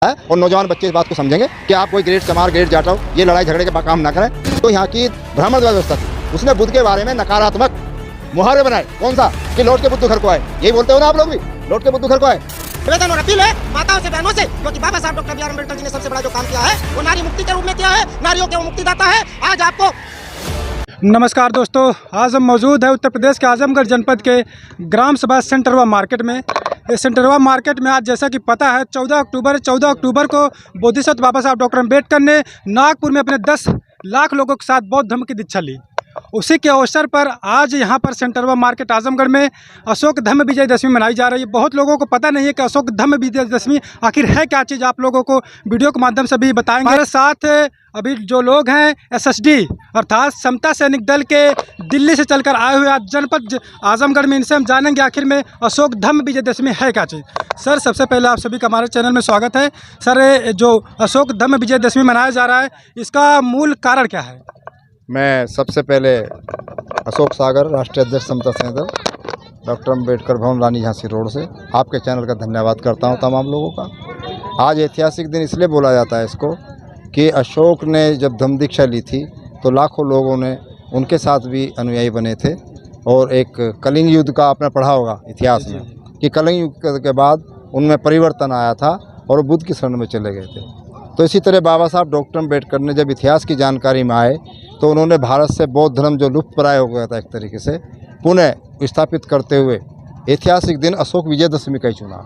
है और नौजवान बच्चे इस बात को समझेंगे कि आप कोई ग्रेड चमार ग्रेड जाटाओ ये लड़ाई झगड़े के काम ना करें। तो यहाँ की ब्राह्मण व्यवस्था थी, उसने बुद्ध के बारे में नकारात्मक मुहावरे बनाए। कौन सा कि लौट के बुद्ध घर को आए, यही बोलते हो ना आप लोग भी, लौट के बुद्ध घर को आए। निवेदन और अपील है माताओं से बहनों से, क्योंकि बाबा साहब डॉक्टर बी.आर. अम्बेडकर जी ने सबसे बड़ा जो काम किया है वो नारी मुक्ति के रूप में किया है, नारियों के वो मुक्तिदाता है। आज आपको नमस्कार दोस्तों, आज हम मौजूद है उत्तर प्रदेश के आजमगढ़ जनपद के ग्राम सभा सेंटरवा मार्केट में। इस सेंटरवा मार्केट में आज जैसा कि पता है 14 अक्टूबर को बोधिसत्व बाबा साहब डॉक्टर अम्बेडकर ने नागपुर में अपने 10 लाख लोगों के साथ बौद्ध धर्म की दीक्षा ली। उसी के अवसर पर आज यहाँ पर सेंटरवा मार्केट आजमगढ़ में अशोक धम्म विजयदशमी मनाई जा रही है। बहुत लोगों को पता नहीं है कि अशोक धम्म विजयदशमी आखिर है क्या चीज़, आप लोगों को वीडियो के माध्यम से भी बताएंगे। हमारे साथ अभी जो लोग हैं SSD अर्थात समता सैनिक दल के दिल्ली से चलकर आए हुए आज जनपद आजमगढ़ में, इनसे हम जानेंगे आखिर में अशोक धम्म विजयदशमी है क्या चीज़। सर, सबसे पहले आप सभी का हमारे चैनल में स्वागत है। सर, जो अशोक धम्म विजयदशमी मनाया जा रहा है इसका मूल कारण क्या है? मैं सबसे पहले अशोक सागर राष्ट्रीय अध्यक्ष समता सैनिक दल डॉक्टर अम्बेडकर भवन रानी झांसी रोड से आपके चैनल का धन्यवाद करता हूं तमाम लोगों का। आज ऐतिहासिक दिन इसलिए बोला जाता है इसको कि अशोक ने जब धम्म दीक्षा ली थी तो लाखों लोगों ने उनके साथ भी अनुयायी बने थे। और एक कलिंग युद्ध का आपने पढ़ा होगा इतिहास में कि कलिंग युद्ध के बाद उनमें परिवर्तन आया था और बुद्ध की शरण में चले गए थे। तो इसी तरह बाबा साहब डॉक्टर अम्बेडकर ने जब इतिहास की जानकारी में आए तो उन्होंने भारत से बौद्ध धर्म जो लुप्त प्राय हो गया था एक तरीके से पुनः स्थापित करते हुए ऐतिहासिक दिन अशोक विजयदशमी का ही चुना।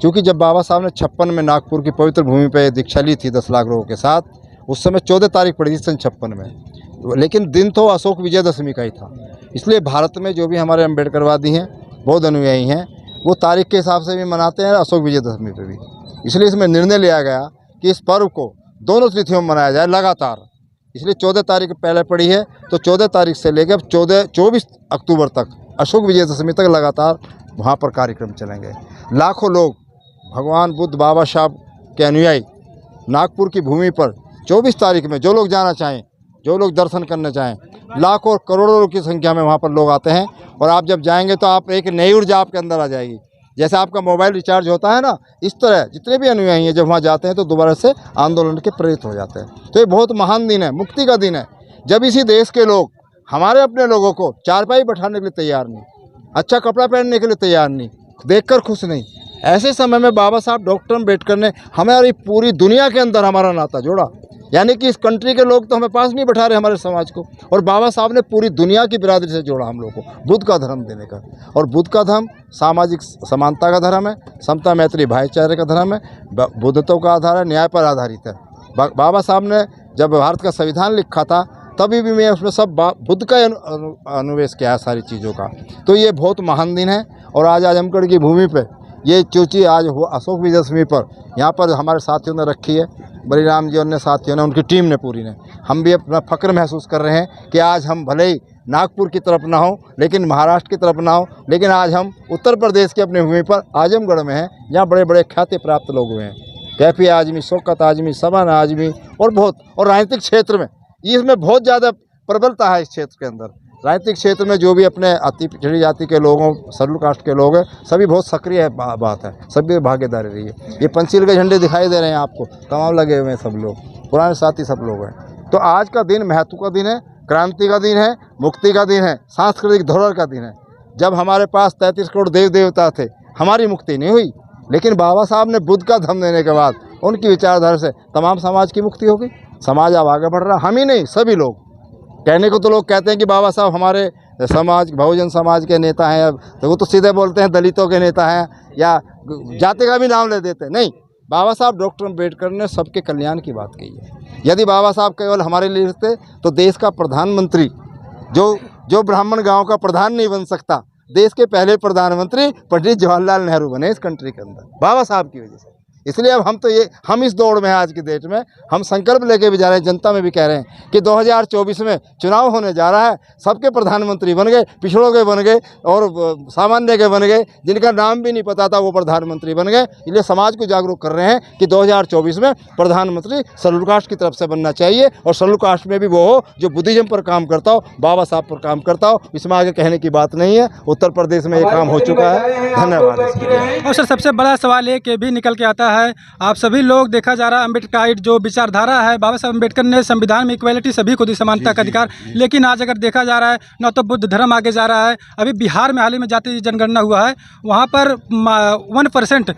क्योंकि जब बाबा साहब ने 56 में नागपुर की पवित्र भूमि पर दीक्षा ली थी 10 लाख लोगों के साथ, उस समय 14 तारीख पड़ी थी सन 56 में, लेकिन दिन तो अशोक विजयदशमी का ही था। इसलिए भारत में जो भी हमारे अम्बेडकरवादी हैं, बौद्ध अनुयायी हैं, वो तारीख के हिसाब से भी मनाते हैं अशोक विजयदशमी पर भी। इसलिए इसमें निर्णय लिया गया कि इस पर्व को दोनों तिथियों में मनाया जाए लगातार। इसलिए 14 तारीख पहले पड़ी है तो 14 तारीख से लेकर 24 अक्टूबर तक अशोक विजयदशमी तक लगातार वहाँ पर कार्यक्रम चलेंगे। लाखों लोग भगवान बुद्ध बाबा साहब के अनुयायी नागपुर की भूमि पर 24 तारीख में जो लोग जाना चाहें, जो लोग दर्शन करना चाहें, लाखों करोड़ों की संख्या में वहाँ पर लोग आते हैं। और आप जब जाएंगे तो आप एक नई ऊर्जा आपके अंदर आ जाएगी। जैसे आपका मोबाइल रिचार्ज होता है ना, इस तरह जितने भी अनुयायी हैं जब वहाँ जाते हैं तो दोबारा से आंदोलन के प्रेरित हो जाते हैं। तो ये बहुत महान दिन है, मुक्ति का दिन है। जब इसी देश के लोग हमारे अपने लोगों को चारपाई बैठाने के लिए तैयार नहीं, अच्छा कपड़ा पहनने के लिए तैयार नहीं, देखकर खुश नहीं, ऐसे समय में बाबा साहब डॉक्टर अम्बेडकर ने हमारी पूरी दुनिया के अंदर हमारा नाता जोड़ा। यानी कि इस कंट्री के लोग तो हमें पास नहीं बैठा रहे हमारे समाज को, और बाबा साहब ने पूरी दुनिया की बिरादरी से जोड़ा हम लोग को बुद्ध का धर्म देने का। और बुद्ध का धर्म सामाजिक समानता का धर्म है, समता मैत्री भाईचारे का धर्म है, बुद्धत्व का आधार है, न्याय पर आधारित है। बाबा साहब ने जब भारत का संविधान लिखा था तभी भी मैं उसमें सब बुद्ध का अनुवेश किया है सारी चीज़ों का। तो ये बहुत महान दिन है। और आज आजमगढ़ की भूमि पर ये चूची आज अशोक विजयदशमी पर यहाँ पर हमारे साथियों ने रखी है, बलिराम जी और ने साथियों ने, उनकी टीम ने पूरी ने। हम भी अपना फ़ख्र महसूस कर रहे हैं कि आज हम भले ही नागपुर की तरफ ना हो, लेकिन महाराष्ट्र की तरफ ना हो, लेकिन आज हम उत्तर प्रदेश की अपनी भूमि पर आजमगढ़ में हैं, जहाँ बड़े बड़े ख्याति प्राप्त लोग हुए हैं। कैफी आजमी, शौकत आजमी, सबन आजमी और राजनीतिक क्षेत्र में इसमें बहुत ज़्यादा प्रबलता है। इस क्षेत्र के अंदर राजनीतिक क्षेत्र में जो भी अपने अति पिछड़ी जाति के लोगों, शेड्यूल कास्ट के लोग हैं, सभी बहुत सक्रिय बात है, सभी भागीदारी रही है। ये पंचशील के झंडे दिखाई दे रहे हैं आपको, तमाम लगे हुए हैं सब लोग, पुराने साथी सब लोग हैं। तो आज का दिन महत्व का दिन है, क्रांति का दिन है, मुक्ति का दिन है, सांस्कृतिक धरोहर का दिन है। जब हमारे पास 33 करोड़ देव देवता थे, हमारी मुक्ति नहीं हुई, लेकिन बाबा साहब ने बुद्ध का धर्म देने के बाद उनकी विचारधारा से तमाम समाज की मुक्ति हो गई। समाज अब आगे बढ़ रहा, हम ही नहीं सभी लोग। कहने को तो लोग कहते हैं कि बाबा साहब हमारे समाज बहुजन समाज के नेता हैं, अब तो वो तो सीधे बोलते हैं दलितों के नेता हैं या जाति का भी नाम ले देते हैं। नहीं, बाबा साहब डॉक्टर अम्बेडकर ने सबके कल्याण की बात कही है। यदि बाबा साहब केवल हमारे लिए थे तो देश का प्रधानमंत्री जो ब्राह्मण गांव का प्रधान नहीं बन सकता, देश के पहले प्रधानमंत्री पंडित जवाहरलाल नेहरू बने इस कंट्री के अंदर बाबा साहब की वजह से। इसलिए अब हम इस दौड़ में हैं। आज की डेट में हम संकल्प लेके भी जा रहे हैं, जनता में भी कह रहे हैं कि 2024 में चुनाव होने जा रहा है, सबके प्रधानमंत्री बन गए, पिछड़ों के बन गए और सामान्य के बन गए, जिनका नाम भी नहीं पता था वो प्रधानमंत्री बन गए। इसलिए समाज को जागरूक कर रहे हैं कि 2024 में प्रधानमंत्री शेड्यूल कास्ट की तरफ से बनना चाहिए, और शेड्यूल कास्ट में भी वो हो जो बुद्धिज्म पर काम करता हो, बाबा साहब पर काम करता हो। इसमें आगे कहने की बात नहीं है, उत्तर प्रदेश में ये काम हो चुका है। धन्यवाद। और सर, सबसे बड़ा सवाल एक ये भी निकल के आता है। आप सभी लोग देखा जा रहा है अम्बेडकराइट जो विचारधारा है, बाबा साहब अम्बेडकर ने संविधान में इक्वलिटी, सभी को दी समानता का अधिकार, लेकिन आज अगर देखा जा रहा है न तो बुद्ध धर्म आगे जा रहा है। अभी बिहार में हाल ही में जाति जनगणना हुआ है, वहाँ पर 1%,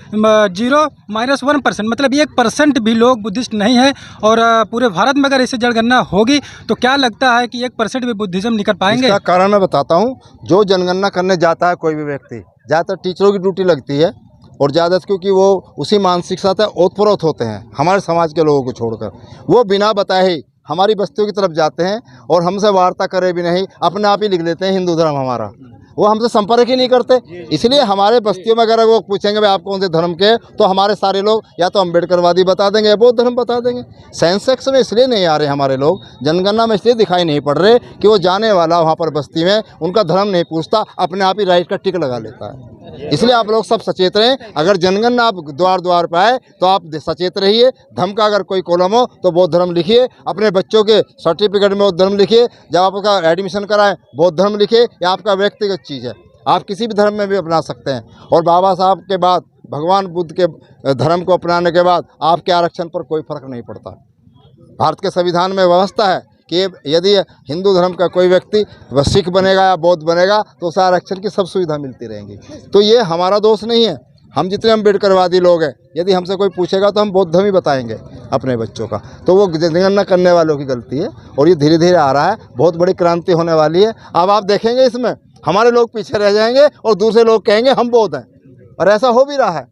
0-1% मतलब 1% भी लोग बुद्धिस्ट नहीं है। और पूरे भारत में अगर ऐसी जनगणना होगी तो क्या लगता है कि 1% भी बुद्धिज्म निकल पाएंगे? इसका कारण मैं बताता हूँ। जो जनगणना करने जाता है कोई भी व्यक्ति, ज़्यादातर टीचरों की ड्यूटी लगती है और ज़्यादा क्योंकि वो उसी मानसिकता से ओतप्रोत होते हैं हमारे समाज के लोगों को छोड़कर। वो बिना बताए ही हमारी बस्तियों की तरफ जाते हैं और हमसे वार्ता करे भी नहीं, अपने आप ही लिख लेते हैं हिंदू धर्म हमारा। वो हमसे संपर्क ही नहीं करते। इसलिए हमारे बस्तियों में अगर वो पूछेंगे भाई आप कौन से धर्म के, तो हमारे सारे लोग या तो अम्बेडकरवादी बता देंगे या बौद्ध धर्म बता देंगे। सेंसेक्स में इसलिए नहीं आ रहे हमारे लोग, जनगणना में इसलिए दिखाई नहीं पड़ रहे कि वो जाने वाला वहाँ पर बस्ती में उनका धर्म नहीं पूछता, अपने आप ही राइट का टिक लगा लेता है। इसलिए आप लोग सब सचेत रहें। अगर जनगणना आप द्वार द्वार पर आए तो आप सचेत रहिए। धर्म का अगर कोई कॉलम हो तो बौद्ध धर्म लिखिए, अपने बच्चों के सर्टिफिकेट में बौद्ध धर्म लिखिए, जब आपका एडमिशन कराएं बौद्ध धर्म लिखिए। या आपका व्यक्तिगत चीज़ है, आप किसी भी धर्म में भी अपना सकते हैं। और बाबा साहब के बाद भगवान बुद्ध के धर्म को अपनाने के बाद आपके आरक्षण पर कोई फर्क नहीं पड़ता। भारत के संविधान में व्यवस्था है कि यदि हिंदू धर्म का कोई व्यक्ति वह सिख बनेगा या बौद्ध बनेगा तो उसे आरक्षण की सब सुविधा मिलती रहेंगी। तो ये हमारा दोष नहीं है। हम जितने अम्बेडकरवादी लोग हैं, यदि हमसे कोई पूछेगा तो हम बौद्ध धर्म ही बताएंगे अपने बच्चों का। तो वो जनगणना करने वालों की गलती है और ये धीरे धीरे आ रहा है। बहुत बड़ी क्रांति होने वाली है। अब आप देखेंगे इसमें हमारे लोग पीछे रह जाएंगे और दूसरे लोग कहेंगे हम बौद्ध हैं, और ऐसा हो भी रहा है।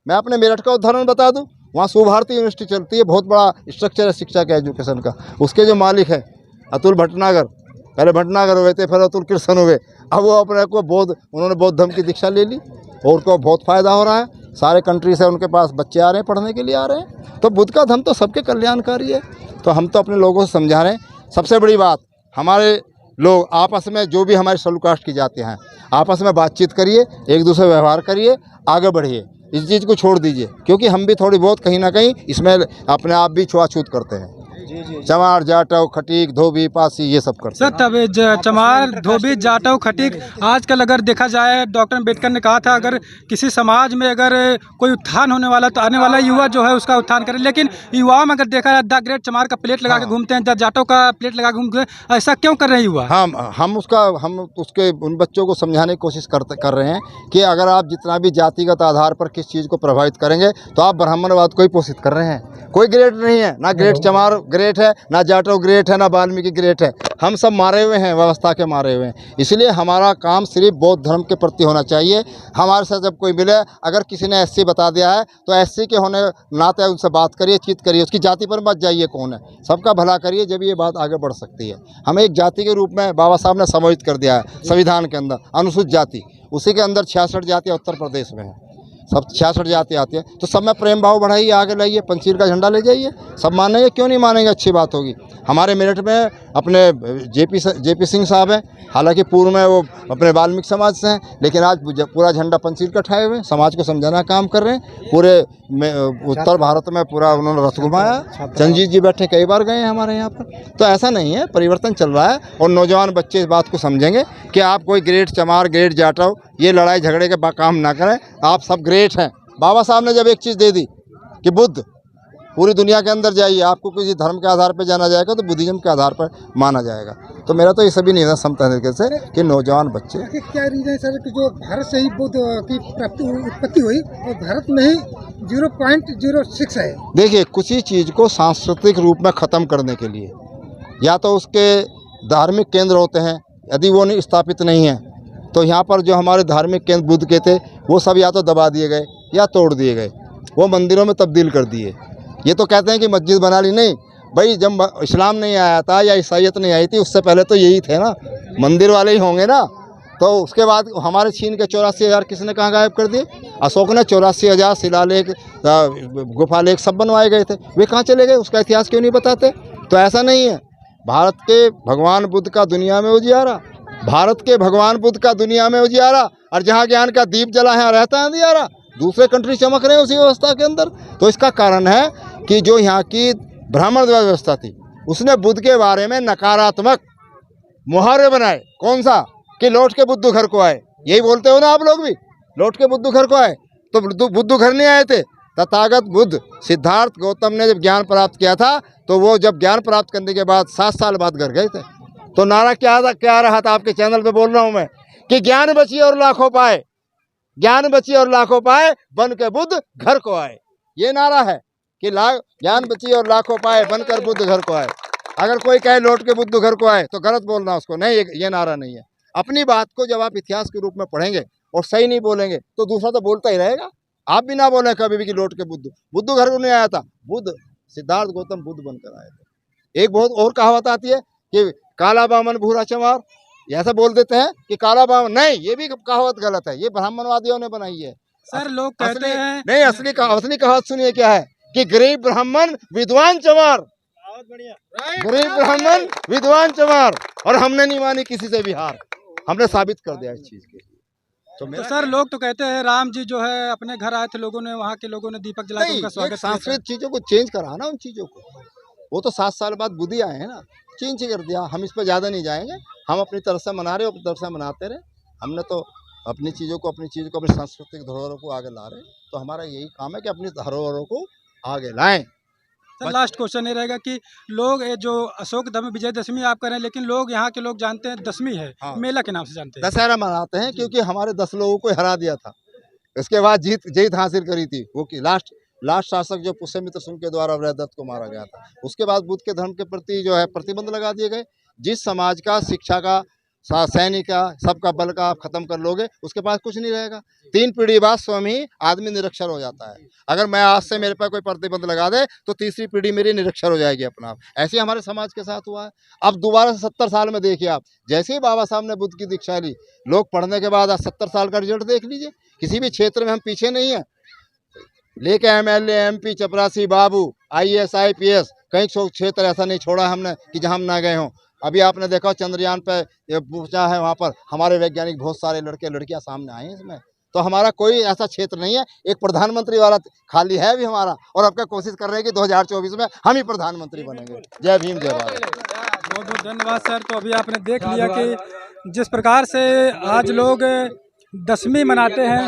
मैं अपने मेरठ का उदाहरण बता दूं। वहाँ सुभारती यूनिवर्सिटी चलती है, बहुत बड़ा स्ट्रक्चर है शिक्षा के एजुकेशन का। उसके जो मालिक है अतुल भटनागर, पहले भटनागर हुए थे, फिर अतुल कृष्ण हुए। अब वो अपने को उन्होंने बौद्ध धर्म की दीक्षा ले ली और उनको बहुत फ़ायदा हो रहा है। सारे कंट्री से उनके पास बच्चे आ रहे हैं, पढ़ने के लिए आ रहे हैं। तो बुद्ध का धर्म तो सबके कल्याणकारी है। तो हम तो अपने लोगों से समझा रहे हैं। सबसे बड़ी बात, हमारे लोग आपस में जो भी हमारे शेड्यूल कास्ट की जातियाँ हैं, आपस में बातचीत करिए, एक दूसरे व्यवहार करिए, आगे बढ़िए। इस चीज़ को छोड़ दीजिए, क्योंकि हम भी थोड़ी बहुत कहीं ना कहीं इसमें अपने आप भी छुआछूत करते हैं। चमार, जाटव, खटीक, धोबी, पासी, ये सब करते हैं। सर तब चमार, धोबी, जाटव, खटीक, आजकल अगर देखा जाए, डॉक्टर अम्बेडकर ने कहा था अगर किसी समाज में अगर कोई उत्थान होने वाला तो आने वाला युवा जो है उसका उत्थान करे। लेकिन युवाओं में अगर देखा जाए द ग्रेट चमार का प्लेट लगा के घूमते हैं, जाटव का प्लेट लगा के घूमते हैं। ऐसा क्यों कर रहे हैं युवा? हम उसके उन बच्चों को समझाने की कोशिश कर रहे हैं कि अगर आप जितना भी जातिगत आधार पर किस चीज़ को प्रभावित करेंगे तो आप ब्राह्मणवाद को ही पोषित कर रहे हैं। कोई ग्रेट नहीं है, ना ग्रेट चमार ग्रेट है, ना जाटव ग्रेट है, ना वाल्मीकि ग्रेट है। हम सब मारे हुए हैं, व्यवस्था के मारे हुए हैं। इसलिए हमारा काम सिर्फ बौद्ध धर्म के प्रति होना चाहिए। हमारे साथ जब कोई मिले, अगर किसी ने एससी बता दिया है तो एससी के होने नाते उनसे बात करिए, चीत करिए, उसकी जाति पर मत जाइए कौन है, सबका भला करिए, जब ये बात आगे बढ़ सकती है। हमें एक जाति के रूप में बाबा साहब ने समाहित कर दिया है संविधान के अंदर, अनुसूचित जाति, उसी के अंदर 66 जातियाँ उत्तर प्रदेश में है, सब 66 जाति आती है। तो सब में प्रेम भाव बढ़ाइए, आगे लाइए, पंचील का झंडा ले जाइए। सब मानेंगे, क्यों नहीं मानेंगे, अच्छी बात होगी। हमारे मेरठ में अपने जेपी सिंह साहब हैं, हालांकि पूर्व में वो अपने वाल्मीकि समाज से हैं, लेकिन आज पूरा झंडा पंचील का उठाए हुए समाज को समझाना काम कर रहे हैं। पूरे उत्तर भारत में पूरा उन्होंने रथ घुमाया। चंजीत जी बैठे, कई बार गए हैं हमारे यहाँ पर। तो ऐसा नहीं है, परिवर्तन चल रहा है और नौजवान बच्चे इस बात को समझेंगे कि आप कोई ग्रेट चमार, ग्रेट जाटव, ये लड़ाई झगड़े के काम ना करें। आप सब ग्रेट हैं। बाबा साहब ने जब एक चीज़ दे दी कि बुद्ध पूरी दुनिया के अंदर जाइए, आपको किसी धर्म के आधार पर जाना जाएगा तो बुद्धिज्म के आधार पर माना जाएगा। तो मेरा तो ये सभी नहीं है समता तरीके से कि नौजवान बच्चे। क्या रीज़न है सर कि जो भारत से ही बुद्ध की उत्पत्ति हुई और भारत में ही 0.06 है? देखिए, किसी चीज़ को सांस्कृतिक रूप में ख़त्म करने के लिए या तो उसके धार्मिक केंद्र होते हैं, यदि वो नहीं स्थापित नहीं है तो यहाँ पर जो हमारे धार्मिक केंद्र बुद्ध के थे वो सब या तो दबा दिए गए या तोड़ दिए गए, वो मंदिरों में तब्दील कर दिए। ये तो कहते हैं कि मस्जिद बना ली, नहीं भाई, जब इस्लाम नहीं आया था या ईसाइयत नहीं आई थी उससे पहले तो यही थे ना, मंदिर वाले ही होंगे ना। तो उसके बाद हमारे चीन के 84,000 किसने कहाँ गायब कर दिए? अशोक ने 84,000 शिलालेख, गुफालेख सब बनवाए गए थे, वे कहाँ चले गए? उसका इतिहास क्यों नहीं बताते? तो ऐसा नहीं है। भारत के भगवान बुद्ध का दुनिया में उजियारा, भारत के भगवान बुद्ध का दुनिया में उजियारा, और जहाँ ज्ञान का दीप जला है रहता है अंधियारा। दूसरे कंट्री चमक रहे हैं उसी व्यवस्था के अंदर। तो इसका कारण है कि जो यहाँ की ब्राह्मण व्यवस्था थी उसने बुद्ध के बारे में नकारात्मक मुहावरे बनाए। कौन सा? कि लौट के बुद्धू घर को आए। यही बोलते हो ना आप लोग भी, लौट के बुद्धू घर को आए। तो बुद्धू घर नहीं आए थे, तथागत बुद्ध सिद्धार्थ गौतम ने जब ज्ञान प्राप्त किया था, तो वो जब ज्ञान प्राप्त करने के बाद 7 साल बाद घर गए थे। तो नारा क्या रहा था, आपके चैनल पे बोल रहा हूँ मैं, कि ज्ञान बची और लाखों पाए, ज्ञान बची और लाखों पाए, बन के बुद्ध घर को आए। ये नारा है कि ज्ञान बची और लाखों पाए, बनकर बुद्ध घर को आए। अगर कोई कहे लौट के बुद्ध घर को आए, तो गलत बोलना उसको, नहीं, ये नारा नहीं है। अपनी बात को जब आप इतिहास के रूप में पढ़ेंगे और सही नहीं बोलेंगे, तो दूसरा तो बोलता ही रहेगा। आप भी ना बोले कभी भी कि लौट के बुद्ध घर को नहीं आया था, बुद्ध सिद्धार्थ गौतम बुद्ध बनकर आए थे। एक बहुत और कहावत आती है कि काला बामन भूरा चमार, ऐसा बोल देते हैं कि काला बामन, नहीं, ये भी कहावत गलत है, ये ब्राह्मणवादियों ने बनाई है। सर लोग कहते हैं नहीं, असली कहावत सुनिए क्या है कि गरीब ब्राह्मण विद्वान चमार, गरीब ब्राह्मण विद्वान चमार, और हमने नहीं मानी किसी से भी हार, हमने साबित कर दिया इस चीज के। तो सर लोग तो कहते हैं राम जी जो है अपने घर आए थे, लोगों ने, वहाँ के लोगों ने दीपक जला के उनका स्वागत किया। सांस्कृतिक चीजों को चेंज करा ना, उन चीजों को, वो तो 7 साल बाद बुद्धि आए हैं ना, चेंज कर दिया। हम इस पर ज़्यादा नहीं जाएंगे, हम अपनी तरफ से मना रहे, अपनी तरफ से मनाते रहे। हमने तो अपनी चीज़ों को, अपनी सांस्कृतिक धरोहरों को आगे ला रहे, तो हमारा यही काम है कि अपनी धरोहरों को आगे लाएं। सर लास्ट क्वेश्चन ये रहेगा कि लोग ये जो अशोक धर्म विजयदशमी आप करें, लेकिन लोग यहाँ के लोग जानते हैं दशमी है, हाँ। मेला के नाम से जानते हैं। दशहरा मनाते हैं क्योंकि हमारे 10 लोगों को हरा दिया था, इसके बाद जीत हासिल करी थी। वो कि लास्ट शासक जो पुष्यमित्र शुंग के द्वारा वृहदत्त को मारा गया था, उसके बाद बुद्ध के धर्म के प्रति जो है प्रतिबंध लगा दिए गए। जिस समाज का शिक्षा का, सैनिक का, सबका बल का आप खत्म कर लोगे, उसके पास कुछ नहीं रहेगा। 3 पीढ़ी बाद स्वयं ही आदमी निरक्षर हो जाता है। अगर मैं आज से मेरे पर कोई प्रतिबंध लगा दे, तो तीसरी पीढ़ी मेरी निरक्षर हो जाएगी अपना आप। ऐसे हमारे समाज के साथ हुआ है। अब दोबारा से 70 साल में देखिए आप, जैसे ही बाबा साहब ने बुद्ध की दीक्षा ली, लोग पढ़ने के बाद आज 70 साल का रिजल्ट देख लीजिए। किसी भी क्षेत्र में हम पीछे नहीं है। लेके MLA MP चपरासी बाबू IAS IPS, कई क्षेत्र ऐसा नहीं छोड़ा हमने कि जहाँ हम ना गए हों। अभी आपने देखा चंद्रयान पे पूछा है, वहाँ पर हमारे वैज्ञानिक बहुत सारे लड़के लड़कियाँ सामने आए हैं इसमें। तो हमारा कोई ऐसा क्षेत्र नहीं है। एक प्रधानमंत्री वाला खाली है भी हमारा, और अब क्या कोशिश कर रहे हैं कि 2024 में हम ही प्रधानमंत्री बनेंगे। जय भीम, जय भारत। बहुत बहुत धन्यवाद सर। तो अभी आपने देख लिया कि जिस प्रकार से आज लोग दशमी मनाते हैं,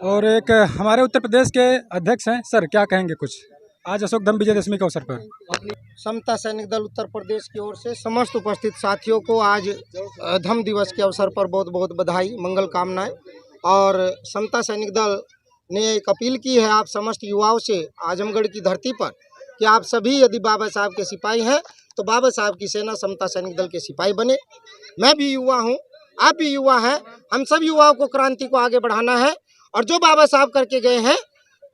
और एक हमारे उत्तर प्रदेश के अध्यक्ष हैं, सर क्या कहेंगे कुछ आज अशोक धर्म विजयदशमी के अवसर पर? समता सैनिक दल उत्तर प्रदेश की ओर से समस्त उपस्थित साथियों को आज धम्म दिवस के अवसर पर बहुत बहुत बधाई, मंगल कामनाएं। और समता सैनिक दल ने एक अपील की है आप समस्त युवाओं से आजमगढ़ की धरती पर कि आप सभी यदि बाबा साहब के सिपाही हैं, तो बाबा साहब की सेना समता सैनिक दल के सिपाही बने। मैं भी युवा हूँ, आप भी युवा हैं, हम सब युवाओं को क्रांति को आगे बढ़ाना है। और जो बाबा साहब करके गए हैं,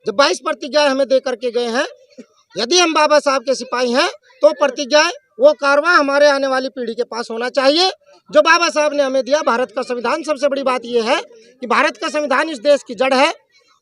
जब 22 प्रतिज्ञाएं हमें दे करके गए हैं, यदि हम बाबा साहब के सिपाही हैं, तो प्रतिज्ञाएं, वो कारवां हमारे आने वाली पीढ़ी के पास होना चाहिए जो बाबा साहब ने हमें दिया। भारत का संविधान, सबसे बड़ी बात यह है कि भारत का संविधान इस देश की जड़ है,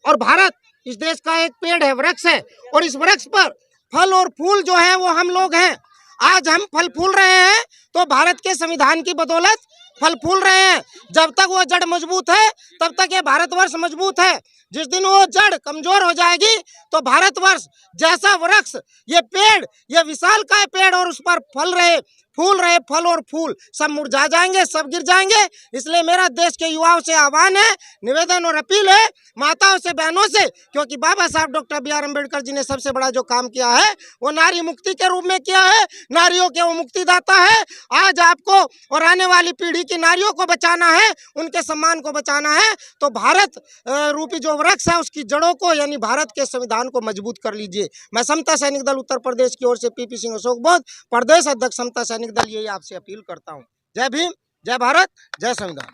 और भारत इस देश का एक पेड़ है, वृक्ष है, और इस वृक्ष पर फल और फूल जो है वो हम लोग हैं। आज हम फल फूल रहे हैं तो भारत के संविधान की बदौलत फल फूल रहे हैं। जब तक वो जड़ मजबूत है, तब तक ये भारतवर्ष मजबूत है। जिस दिन वो जड़ कमजोर हो जाएगी, तो भारतवर्ष जैसा वृक्ष, ये पेड़, ये विशालकाय पेड़, और उस पर फल रहे, फूल रहे, फल और फूल सब मुरझा जाएंगे, सब गिर जाएंगे। इसलिए मेरा देश के युवाओं से आह्वान है, निवेदन और अपील है, माताओं से, बहनों से, क्योंकि बाबा साहब डॉक्टर BR अम्बेडकर जी ने सबसे बड़ा जो काम किया है वो नारी मुक्ति के रूप में किया है। नारियों के वो मुक्तिदाता है। आज आपको और आने वाली पीढ़ी की नारियों को बचाना है, उनके सम्मान को बचाना है। तो भारत रूपी जो वृक्ष है, उसकी जड़ों को, यानी भारत के संविधान को मजबूत कर लीजिए। मैं समता सैनिक दल उत्तर प्रदेश की ओर से PP सिंह अशोक बोध, प्रदेश अध्यक्ष समता सैनिक दल, यही आपसे अपील करता हूँ। जय भीम, जय भारत, जय संविधान।